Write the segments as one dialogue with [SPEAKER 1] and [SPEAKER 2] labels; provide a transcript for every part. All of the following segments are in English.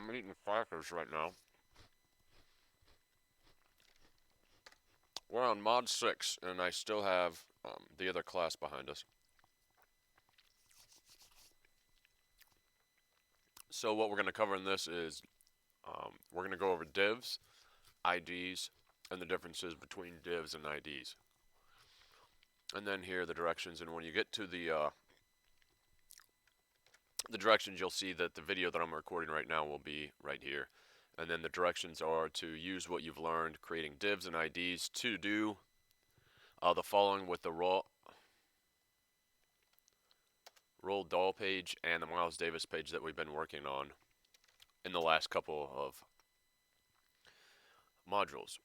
[SPEAKER 1] I'm eating crackers right now. We're on mod 6, and I still have the other class behind us. So what we're going to cover in this is we're going to go over divs, IDs, and the differences between divs and IDs. And then here are the directions, and when you get to the directions, you'll see that the video that I'm recording right now will be right here. And then the directions are to use what you've learned creating divs and IDs to do the following with the Roald Dahl page and the Miles Davis page that we've been working on in the last couple of modules.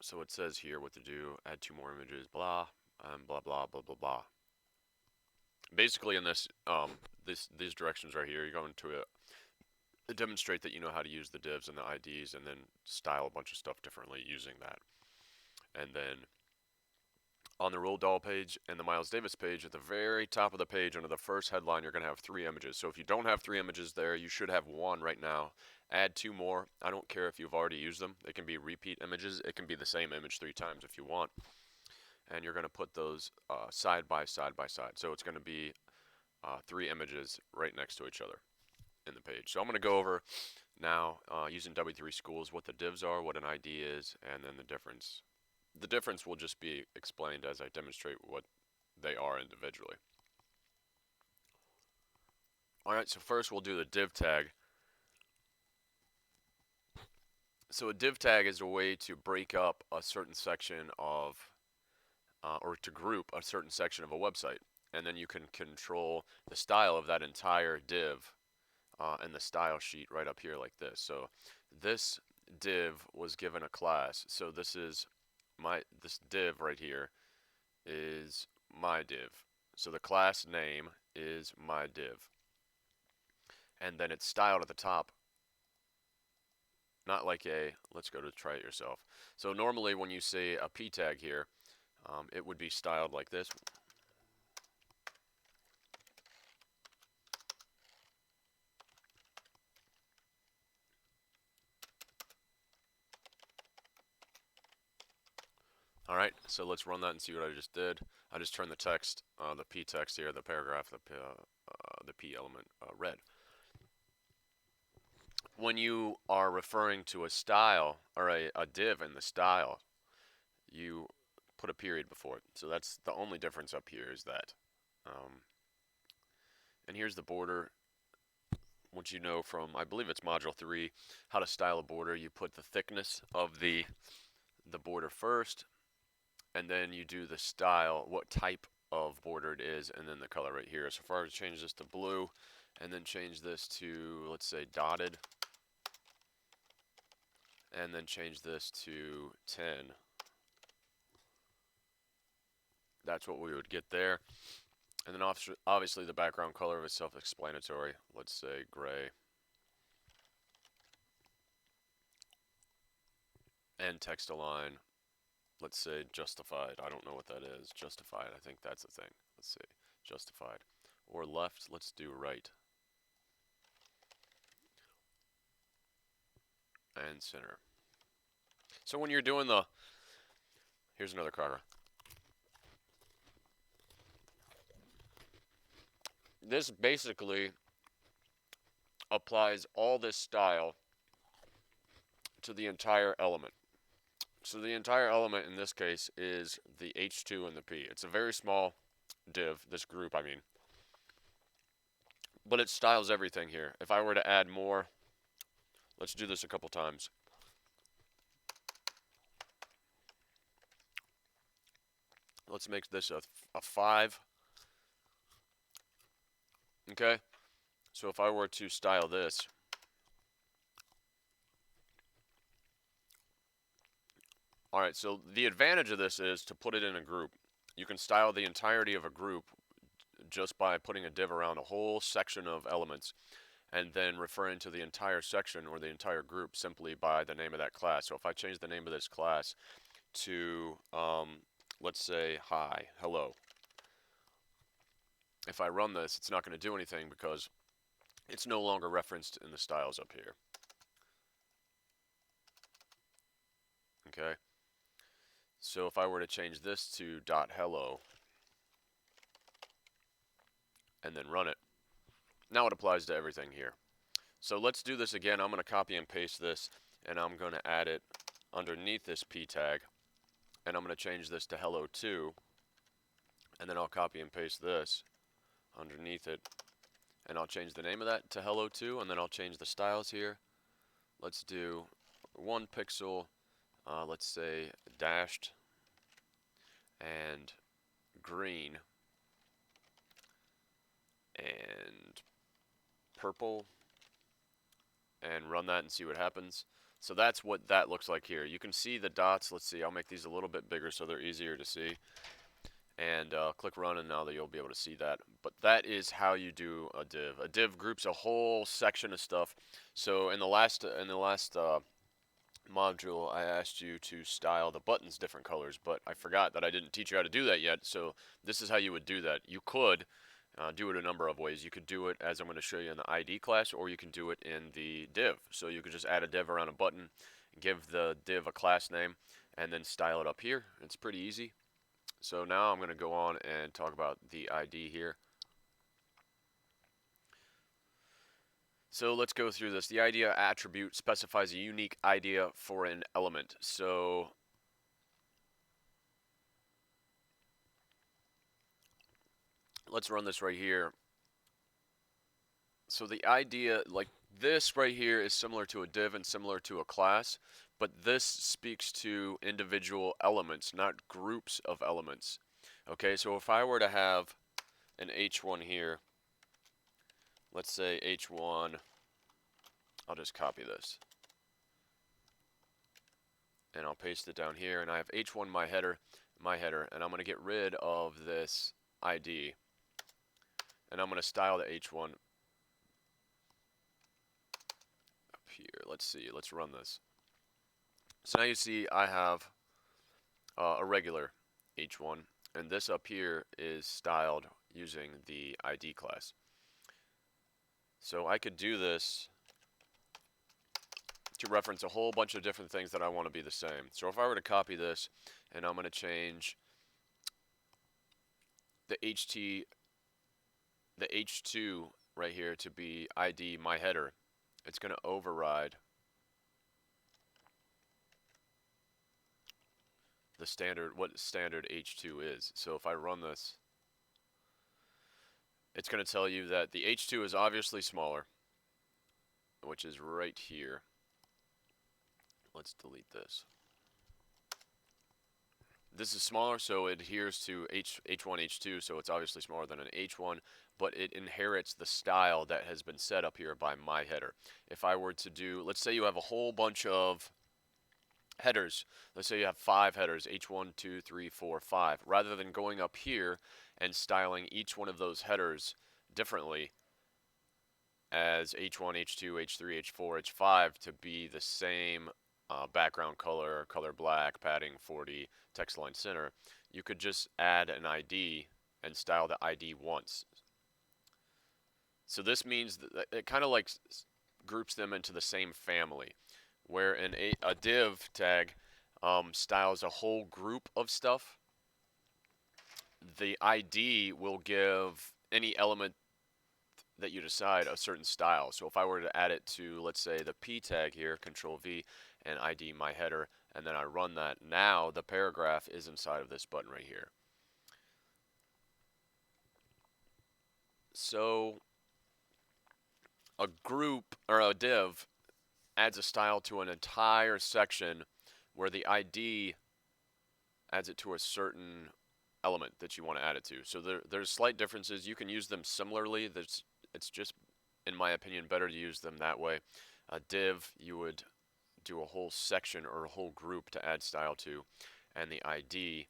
[SPEAKER 1] So it says here what to do, add 2 more images, blah, and blah, blah, blah, blah, blah. Basically in this, these directions right here, you're going to demonstrate that you know how to use the divs and the IDs and then style a bunch of stuff differently using that. And then on the Roald Dahl page and the Miles Davis page, at the very top of the page under the first headline, you're going to have 3 images. So if you don't have 3 images there, you should have 1 right now. Add 2 more. I don't care if you've already used them. They can be repeat images. It can be the same image 3 times if you want. And you're going to put those side by side by side. So it's going to be 3 images right next to each other in the page. So I'm going to go over now using W3 Schools what the divs are, what an ID is, and then the difference. The difference will just be explained as I demonstrate what they are individually. Alright, so first we'll do the div tag. So a div tag is a way to break up a certain section of, or to group a certain section of a website. And then you can control the style of that entire div in the style sheet right up here like this. So this div was given a class. So this div right here is my div. So the class name is my div. And then it's styled at the top. Not like let's go to try it yourself. So normally when you see a p tag here, it would be styled like this. Alright, so let's run that and see what I just did. I just turned the text, the p text here, the paragraph, the p element red. When you are referring to a style or a div in the style, you put a period before it. So that's the only difference up here is that. And here's the border. Once you know from, I believe it's module 3, how to style a border, you put the thickness of the border first, and then you do the style, what type of border it is, and then the color right here. So if I were to change this to blue, and then change this to, let's say, dotted, and then change this to 10. That's what we would get there. And then obviously the background color is self-explanatory. Let's say gray. And text align. Let's say justified. I don't know what that is. Justified. I think that's a thing. Let's see. Justified. Or left. Let's do right. And center. So when you're doing here's another cracker. This basically applies all this style to the entire element. So the entire element in this case is the H2 and the P. It's a very small div, this group I mean. But it styles everything here. If I were to add more, let's do this a couple times. Let's make this a 5. Okay? So if I were to style this, alright, so the advantage of this is to put it in a group. You can style the entirety of a group just by putting a div around a whole section of elements and then referring to the entire section or the entire group simply by the name of that class. So if I change the name of this class to, let's say, hi, hello. If I run this, it's not going to do anything because it's no longer referenced in the styles up here. Okay. So if I were to change this to .hello and then run it, now it applies to everything here. So let's do this again. I'm going to copy and paste this, and I'm going to add it underneath this p tag, and I'm going to change this to hello2, and then I'll copy and paste this underneath it, and I'll change the name of that to hello2, and then I'll change the styles here. Let's do 1 pixel, let's say dashed and green and purple, and run that and see what happens. So that's what that looks like here. You can see the dots. Let's see, I'll make these a little bit bigger so they're easier to see. And click run, and now that you'll be able to see that. But that is how you do a div. A div groups a whole section of stuff. So in the last module, I asked you to style the buttons different colors, but I forgot that I didn't teach you how to do that yet. So this is how you would do that. You could do it a number of ways. You could do it as I'm going to show you in the ID class, or you can do it in the div. So you could just add a div around a button, give the div a class name, and then style it up here. It's pretty easy. So now I'm going to go on and talk about the ID here. So let's go through this. The idea attribute specifies a unique idea for an element. So let's run this right here. So the idea, like this right here, is similar to a div and similar to a class, but this speaks to individual elements, not groups of elements. Okay, so if I were to have an h1 here, let's say h1, I'll just copy this, and I'll paste it down here, and I have h1 my header, and I'm going to get rid of this ID, and I'm going to style the h1 up here. Let's see, let's run this. So now you see I have a regular h1, and this up here is styled using the ID class. So I could do this to reference a whole bunch of different things that I want to be the same. So if I were to copy this, and I'm going to change the h2 right here to be ID my header, it's going to override the standard, what standard h2 is. So if I run this, it's going to tell you that the h2 is obviously smaller, which is right here. Let's delete this. This is smaller, so it adheres to h1, h2, so it's obviously smaller than an h1, but it inherits the style that has been set up here by my header. If I were to do, let's say you have a whole bunch of headers. Let's say you have 5 headers, h1, 2, 3, 4, 5. Rather than going up here and styling each one of those headers differently as h1, h2, h3, h4, h5 to be the same background color, color black, padding 40, text line center, you could just add an ID and style the ID once. So this means that it kind of like groups them into the same family, where a div tag styles a whole group of stuff. The ID will give any element that you decide a certain style. So if I were to add it to, let's say, the p tag here, control V, and ID my header, and then I run that, now the paragraph is inside of this button right here. So a group or a div adds a style to an entire section, where the ID adds it to a certain element that you want to add it to. So there's slight differences. You can use them similarly. It's just, in my opinion, better to use them that way. A div, you would do a whole section or a whole group to add style to, and the ID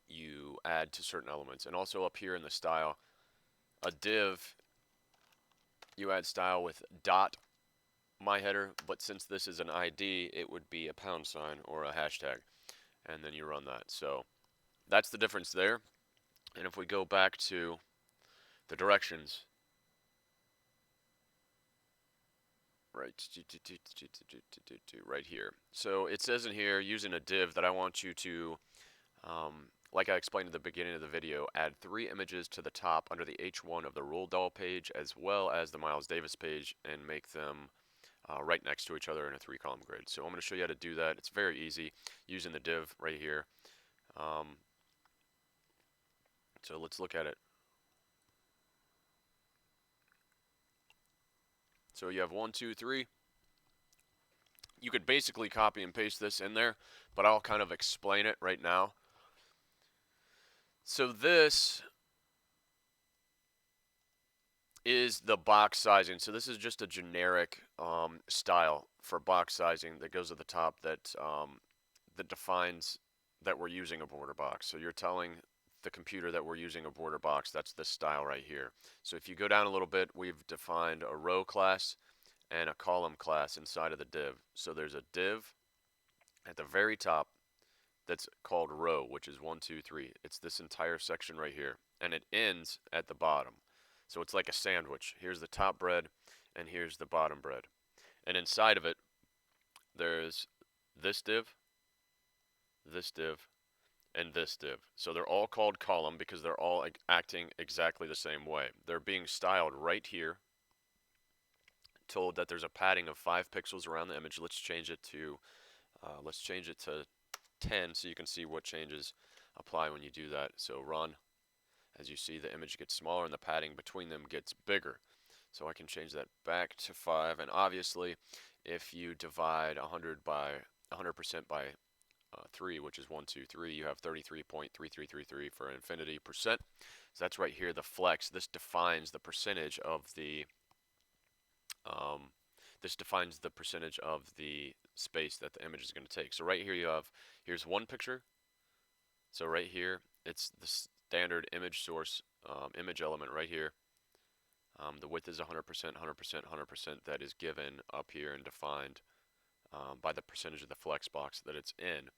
[SPEAKER 1] you add to certain elements. And also up here in the style, a div, you add style with dot my header, but since this is an ID, it would be a pound sign or a hashtag, and then you run that. So that's the difference there. And if we go back to the directions, right, right here. So it says in here, using a div, that I want you to, like I explained at the beginning of the video, add 3 images to the top under the H1 of the Roald Dahl page as well as the Miles Davis page, and make them right next to each other in a 3-column grid. So I'm going to show you how to do that. It's very easy using the div right here. So let's look at it. So you have 1, 2, 3. You could basically copy and paste this in there, but I'll kind of explain it right now. So this is the box sizing. So this is just a generic style for box sizing that goes at the top that that defines that we're using a border box. So you're telling the computer that we're using a border box. That's this style right here. So if you go down a little bit, we've defined a row class and a column class inside of the div. So there's a div at the very top that's called row, which is 1, 2, 3. It's this entire section right here, and it ends at the bottom. So it's like a sandwich. Here's the top bread, and here's the bottom bread. And inside of it, there's this div, and this div. So they're all called column because they're all acting exactly the same way. They're being styled right here, told that there's a padding of 5 pixels around the image. Let's change it to 10 so you can see what changes apply when you do that. So run. As you see, the image gets smaller and the padding between them gets bigger. So I can change that back to 5. And obviously, if you divide 100% by 3, which is 1, 2, 3, you have 33.3333 for infinity percent. So that's right here, the flex. This defines the percentage of the space that the image is going to take. So right here here's one picture. So right here, it's the standard image source, image element right here. The width is 100%, 100%, 100%. That is given up here and defined by the percentage of the flex box that it's in.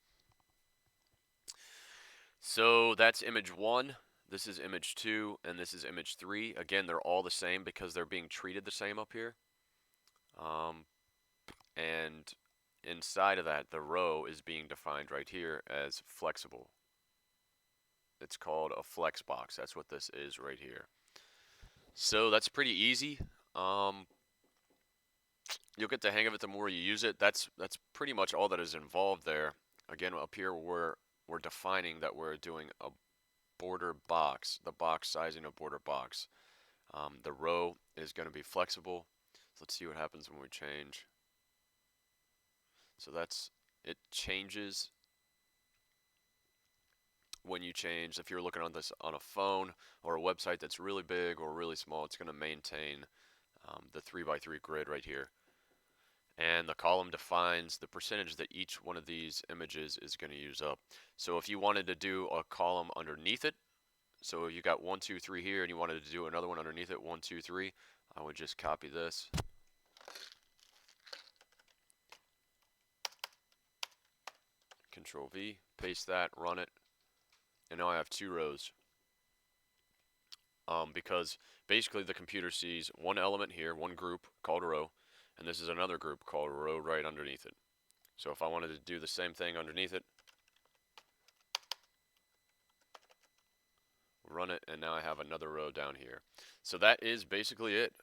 [SPEAKER 1] So that's image 1. This is image 2, and this is image 3. Again, they're all the same because they're being treated the same up here. And inside of that, the row is being defined right here as flexible. It's called a flex box. That's what this is right here. So that's pretty easy. You'll get the hang of it the more you use it. That's pretty much all that is involved there. Again, up here we're defining that we're doing a border box, the box sizing of border box. The row is going to be flexible. So let's see what happens when we change. So it changes when you change. If you're looking on this on a phone or a website that's really big or really small, it's going to maintain the 3x3 grid right here. And the column defines the percentage that each one of these images is going to use up. So if you wanted to do a column underneath it, so you got 1, 2, 3 here, and you wanted to do another one underneath it, 1, 2, 3, I would just copy this. Control V, paste that, run it, and now I have 2 rows. Because basically the computer sees one element here, one group called a row, and this is another group called a row right underneath it. So if I wanted to do the same thing underneath it, run it, and now I have another row down here. So that is basically it.